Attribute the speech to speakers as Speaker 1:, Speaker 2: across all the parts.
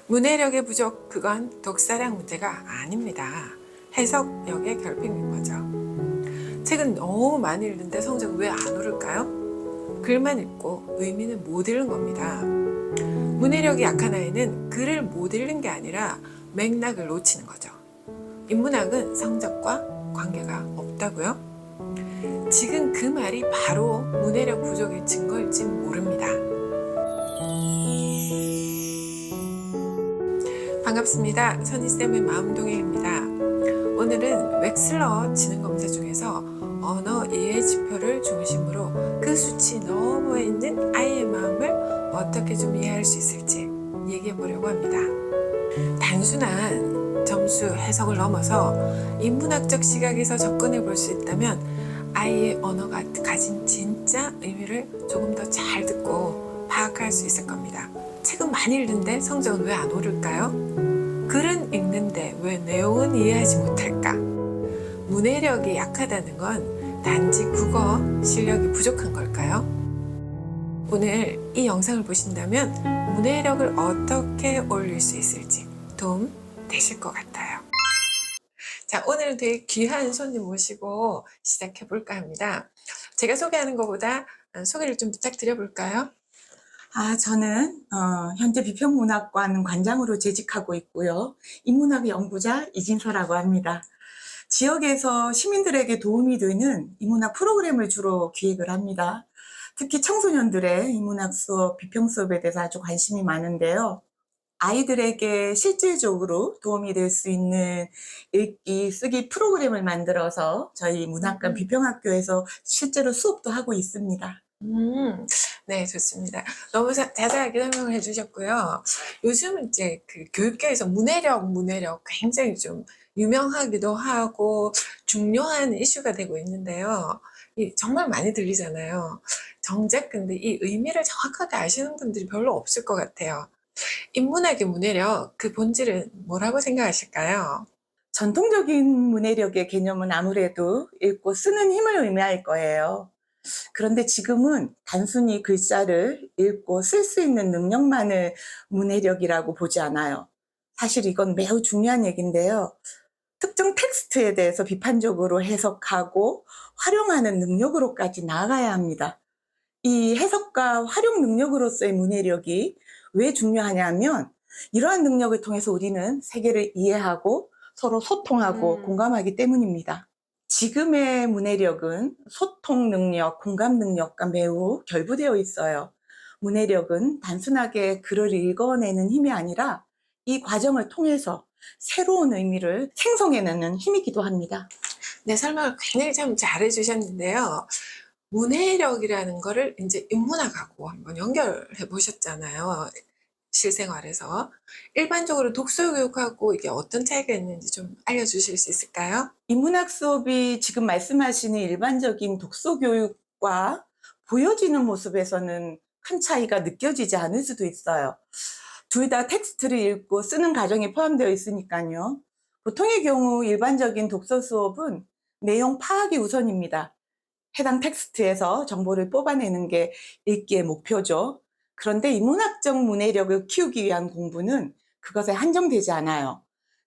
Speaker 1: 문해력의 부족, 그건 독서량 문제가 아닙니다. 해석력의 결핍인 거죠. 책은 너무 많이 읽는데 성적은 왜 안 오를까요? 글만 읽고 의미는 못 읽는 겁니다. 문해력이 약한 아이는 글을 못 읽는 게 아니라 맥락을 놓치는 거죠. 인문학은 성적과 관계가 없다고요? 지금 그 말이 바로 문해력 부족의 증거일지 모릅니다. 반갑습니다. 선희쌤의 마음동행입니다. 오늘은 웩슬러 지능검사 중에서 언어 이해 지표를 중심으로 그 수치 너머에 있는 아이의 마음을 어떻게 좀 이해할 수 있을지 얘기해 보려고 합니다. 단순한 점수 해석을 넘어서 인문학적 시각에서 접근해 볼 수 있다면 아이의 언어가 가진 진짜 의미를 조금 더 잘 듣고 파악할 수 있을 겁니다. 책은 많이 읽는데 성적은 왜 안 오를까요? 글은 읽는데 왜 내용은 이해하지 못할까? 문해력이 약하다는 건 단지 국어 실력이 부족한 걸까요? 오늘 이 영상을 보신다면 문해력을 어떻게 올릴 수 있을지 도움 되실 것 같아요. 자, 오늘은 되게 귀한 손님 모시고 시작해 볼까 합니다. 제가 소개하는 것보다 소개를 좀 부탁드려 볼까요?
Speaker 2: 저는 현재 비평문학관 관장으로 재직하고 있고요. 인문학 연구자 이진서라고 합니다. 지역에서 시민들에게 도움이 되는 인문학 프로그램을 주로 기획을 합니다. 특히 청소년들의 인문학 수업, 비평 수업에 대해서 아주 관심이 많은데요. 아이들에게 실질적으로 도움이 될 수 있는 읽기, 쓰기 프로그램을 만들어서 저희 문학관 비평학교에서 실제로 수업도 하고 있습니다.
Speaker 1: 네, 좋습니다. 너무 자세하게 설명을 해주셨고요. 요즘 이제 그 교육계에서 문해력 굉장히 좀 유명하기도 하고 중요한 이슈가 되고 있는데요. 정말 많이 들리잖아요. 정작 근데 이 의미를 정확하게 아시는 분들이 별로 없을 것 같아요. 인문학의 문해력, 그 본질은 뭐라고 생각하실까요?
Speaker 2: 전통적인 문해력의 개념은 아무래도 읽고 쓰는 힘을 의미할 거예요. 그런데 지금은 단순히 글자를 읽고 쓸 수 있는 능력만을 문해력이라고 보지 않아요. 사실 이건 매우 중요한 얘기인데요. 특정 텍스트에 대해서 비판적으로 해석하고 활용하는 능력으로까지 나아가야 합니다. 이 해석과 활용 능력으로서의 문해력이 왜 중요하냐면 이러한 능력을 통해서 우리는 세계를 이해하고 서로 소통하고 공감하기 때문입니다. 지금의 문해력은 소통 능력, 공감 능력과 매우 결부되어 있어요. 문해력은 단순하게 글을 읽어내는 힘이 아니라 이 과정을 통해서 새로운 의미를 생성해내는 힘이기도 합니다.
Speaker 1: 네, 설명을 굉장히 참 잘해주셨는데요. 문해력이라는 거를 이제 인문학하고 한번 연결해 보셨잖아요. 실생활에서. 일반적으로 독서 교육하고 이게 어떤 차이가 있는지 좀 알려주실 수 있을까요?
Speaker 2: 인문학 수업이 지금 말씀하시는 일반적인 독서 교육과 보여지는 모습에서는 큰 차이가 느껴지지 않을 수도 있어요. 둘 다 텍스트를 읽고 쓰는 과정이 포함되어 있으니까요. 보통의 경우 일반적인 독서 수업은 내용 파악이 우선입니다. 해당 텍스트에서 정보를 뽑아내는 게 읽기의 목표죠. 그런데 인문학적 문해력을 키우기 위한 공부는 그것에 한정되지 않아요.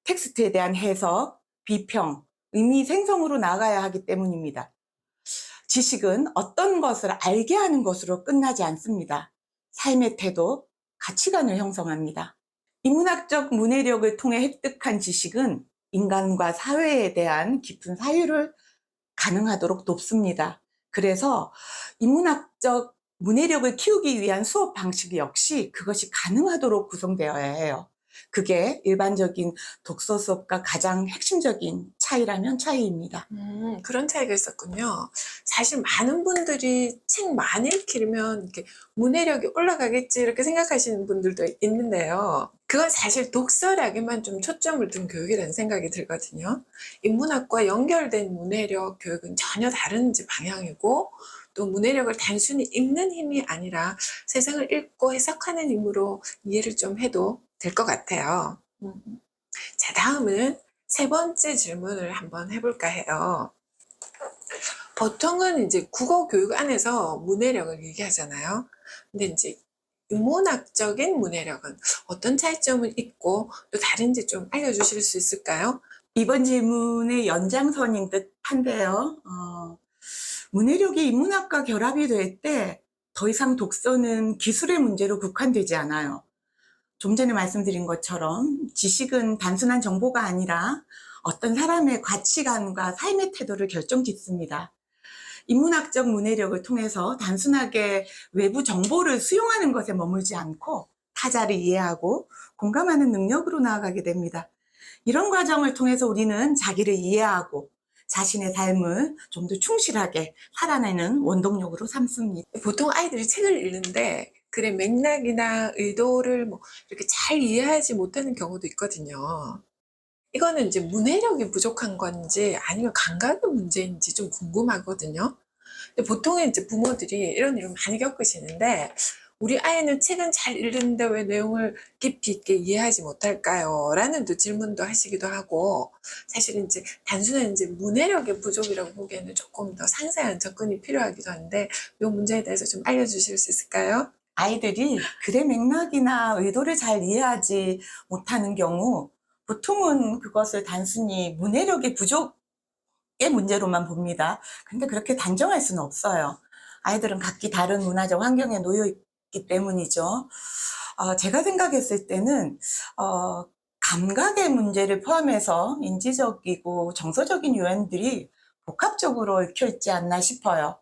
Speaker 2: 텍스트에 대한 해석, 비평, 의미 생성으로 나가야 하기 때문입니다. 지식은 어떤 것을 알게 하는 것으로 끝나지 않습니다. 삶의 태도, 가치관을 형성합니다. 인문학적 문해력을 통해 획득한 지식은 인간과 사회에 대한 깊은 사유를 가능하도록 돕습니다. 그래서 인문학적 문해력을 키우기 위한 수업 방식 역시 그것이 가능하도록 구성되어야 해요. 그게 일반적인 독서 수업과 가장 핵심적인 차이라면 차이입니다.
Speaker 1: 그런 차이가 있었군요. 사실 많은 분들이 책 많이 읽히면 이렇게 문해력이 올라가겠지 이렇게 생각하시는 분들도 있는데요. 그건 사실 독서력에만 좀 초점을 둔 교육이라는 생각이 들거든요. 인문학과 연결된 문해력 교육은 전혀 다른 이제 방향이고 또 문해력을 단순히 읽는 힘이 아니라 세상을 읽고 해석하는 힘으로 이해를 좀 해도 될 것 같아요. 자, 다음은 세 번째 질문을 한번 해볼까 해요. 보통은 이제 국어 교육 안에서 문해력을 얘기하잖아요. 근데 이제 인문학적인 문해력은 어떤 차이점은 있고 또 다른지 좀 알려주실 수 있을까요?
Speaker 2: 이번 질문의 연장선인 듯 한데요. 문해력이 인문학과 결합이 될 때 더 이상 독서는 기술의 문제로 국한되지 않아요. 좀 전에 말씀드린 것처럼 지식은 단순한 정보가 아니라 어떤 사람의 가치관과 삶의 태도를 결정짓습니다. 인문학적 문해력을 통해서 단순하게 외부 정보를 수용하는 것에 머물지 않고 타자를 이해하고 공감하는 능력으로 나아가게 됩니다. 이런 과정을 통해서 우리는 자기를 이해하고 자신의 삶을 좀 더 충실하게 살아내는 원동력으로 삼습니다.
Speaker 1: 보통 아이들이 책을 읽는데 글의 맥락이나 의도를 뭐 이렇게 잘 이해하지 못하는 경우도 있거든요. 이거는 이제 문해력이 부족한 건지 아니면 감각의 문제인지 좀 궁금하거든요. 근데 보통은 이제 부모들이 이런 일을 많이 겪으시는데 우리 아이는 책은 잘 읽는데 왜 내용을 깊이 있게 이해하지 못할까요? 라는 또 질문도 하시기도 하고, 사실은 이제 단순한 이제 문해력의 부족이라고 보기에는 조금 더 상세한 접근이 필요하기도 한데, 이 문제에 대해서 좀 알려주실 수 있을까요?
Speaker 2: 아이들이 글의 맥락이나 의도를 잘 이해하지 못하는 경우 보통은 그것을 단순히 문해력의 부족의 문제로만 봅니다. 근데 그렇게 단정할 수는 없어요. 아이들은 각기 다른 문화적 환경에 놓여 있기 때문이죠. 제가 생각했을 때는 감각의 문제를 포함해서 인지적이고 정서적인 요인들이 복합적으로 얽혀있지 않나 싶어요.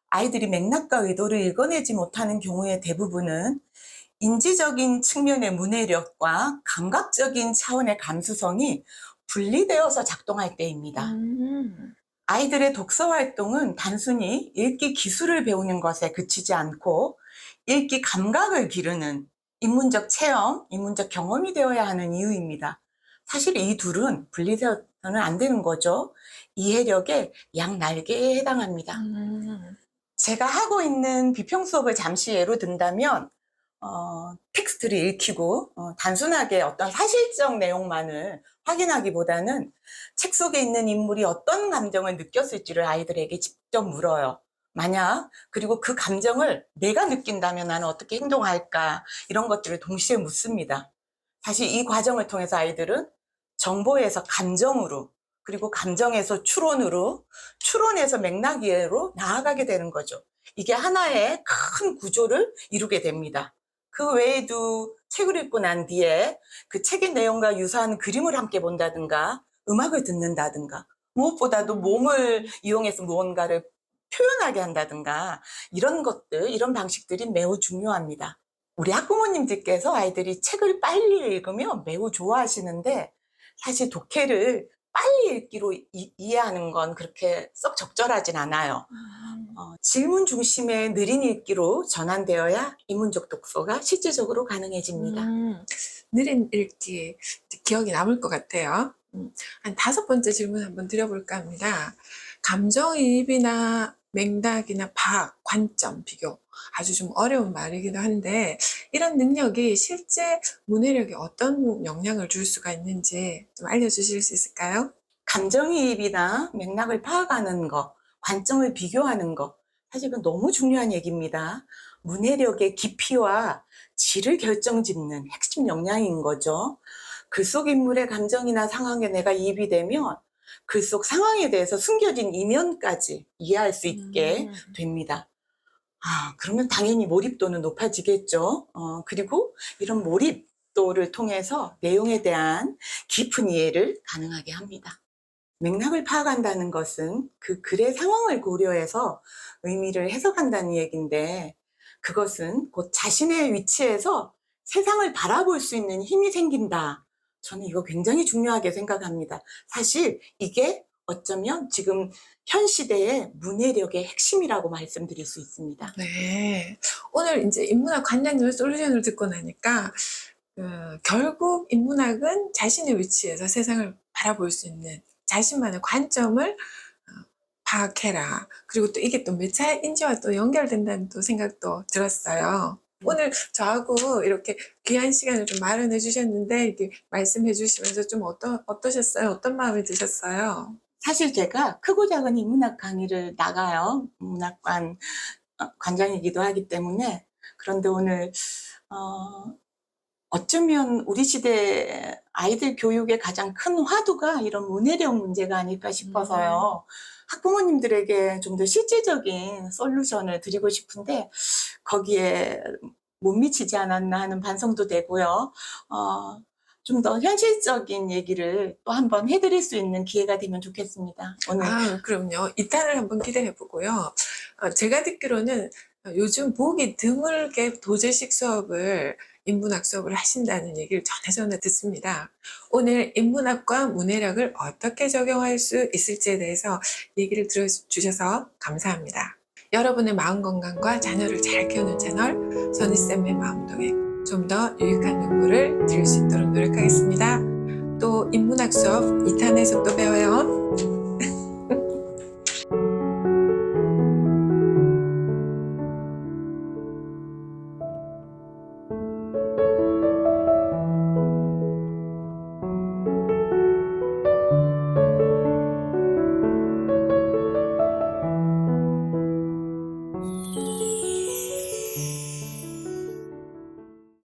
Speaker 2: 아이들이 맥락과 의도를 읽어내지 못하는 경우의 대부분은 인지적인 측면의 문해력과 감각적인 차원의 감수성이 분리되어서 작동할 때입니다. 아이들의 독서 활동은 단순히 읽기 기술을 배우는 것에 그치지 않고 읽기 감각을 기르는 인문적 체험, 인문적 경험이 되어야 하는 이유입니다. 사실 이 둘은 분리되어서는 안 되는 거죠. 이해력의 양날개에 해당합니다. 제가 하고 있는 비평 수업을 잠시 예로 든다면 텍스트를 읽히고 단순하게 어떤 사실적 내용만을 확인하기보다는 책 속에 있는 인물이 어떤 감정을 느꼈을지를 아이들에게 직접 물어요. 그리고 그 감정을 내가 느낀다면 나는 어떻게 행동할까, 이런 것들을 동시에 묻습니다. 사실 이 과정을 통해서 아이들은 정보에서 감정으로, 그리고 감정에서 추론으로, 추론에서 맥락 이해로 나아가게 되는 거죠. 이게 하나의 큰 구조를 이루게 됩니다. 그 외에도 책을 읽고 난 뒤에 그 책의 내용과 유사한 그림을 함께 본다든가 음악을 듣는다든가 무엇보다도 몸을 이용해서 무언가를 표현하게 한다든가 이런 것들, 이런 방식들이 매우 중요합니다. 우리 학부모님들께서 아이들이 책을 빨리 읽으면 매우 좋아하시는데 사실 독해를 빨리 읽기로 이해하는 건 그렇게 썩 적절하진 않아요. 질문 중심의 느린 읽기로 전환되어야 인문적 독서가 실질적으로 가능해집니다.
Speaker 1: 느린 읽기 기억이 남을 것 같아요. 한 5번째 질문 한번 드려볼까 합니다. 감정이입이나 맥락이나 파악, 관점, 비교, 아주 좀 어려운 말이기도 한데 이런 능력이 실제 문해력에 어떤 영향을 줄 수가 있는지 좀 알려주실 수 있을까요?
Speaker 2: 감정이입이나 맥락을 파악하는 것, 관점을 비교하는 것, 사실 그건 너무 중요한 얘기입니다. 문해력의 깊이와 질을 결정짓는 핵심 역량인 거죠. 글 속 인물의 감정이나 상황에 내가 이입이 되면 글 속 상황에 대해서 숨겨진 이면까지 이해할 수 있게 됩니다. 그러면 당연히 몰입도는 높아지겠죠. 그리고 이런 몰입도를 통해서 내용에 대한 깊은 이해를 가능하게 합니다. 맥락을 파악한다는 것은 그 글의 상황을 고려해서 의미를 해석한다는 얘기인데 그것은 곧 자신의 위치에서 세상을 바라볼 수 있는 힘이 생긴다. 저는 이거 굉장히 중요하게 생각합니다. 사실 이게 어쩌면 지금 현 시대의 문해력의 핵심이라고 말씀드릴 수 있습니다.
Speaker 1: 네. 오늘 이제 인문학 관장님의 솔루션을 듣고 나니까 결국 인문학은 자신의 위치에서 세상을 바라볼 수 있는 자신만의 관점을 파악해라. 그리고 또 이게 또 메타인지와 또 연결된다는 또 생각도 들었어요. 오늘 저하고 이렇게 귀한 시간을 좀 마련해 주셨는데 이렇게 말씀해 주시면서 좀 어떠셨어요? 어떤 마음이 드셨어요?
Speaker 2: 사실 제가 크고 작은 인문학 강의를 나가요. 문학관 관장이기도 하기 때문에. 그런데 오늘 어쩌면 우리 시대 아이들 교육의 가장 큰 화두가 이런 문해력 문제가 아닐까 싶어서요. 학부모님들에게 좀 더 실질적인 솔루션을 드리고 싶은데 거기에 못 미치지 않았나 하는 반성도 되고요. 좀 더 현실적인 얘기를 또 한번 해드릴 수 있는 기회가 되면 좋겠습니다. 오늘
Speaker 1: 그럼요. 이탄을 한번 기대해 보고요. 제가 듣기로는 요즘 보기 드물게 도제식 수업을 인문학 수업을 하신다는 얘기를 전해 듣습니다. 오늘 인문학과 문해력을 어떻게 적용할 수 있을지에 대해서 얘기를 들어주셔서 감사합니다. 여러분의 마음 건강과 자녀를 잘 키우는 채널 선희쌤의 마음동에 좀 더 유익한 정보를 드릴 수 있도록 노력하겠습니다. 또 인문학 수업 2탄에서 또 배워요.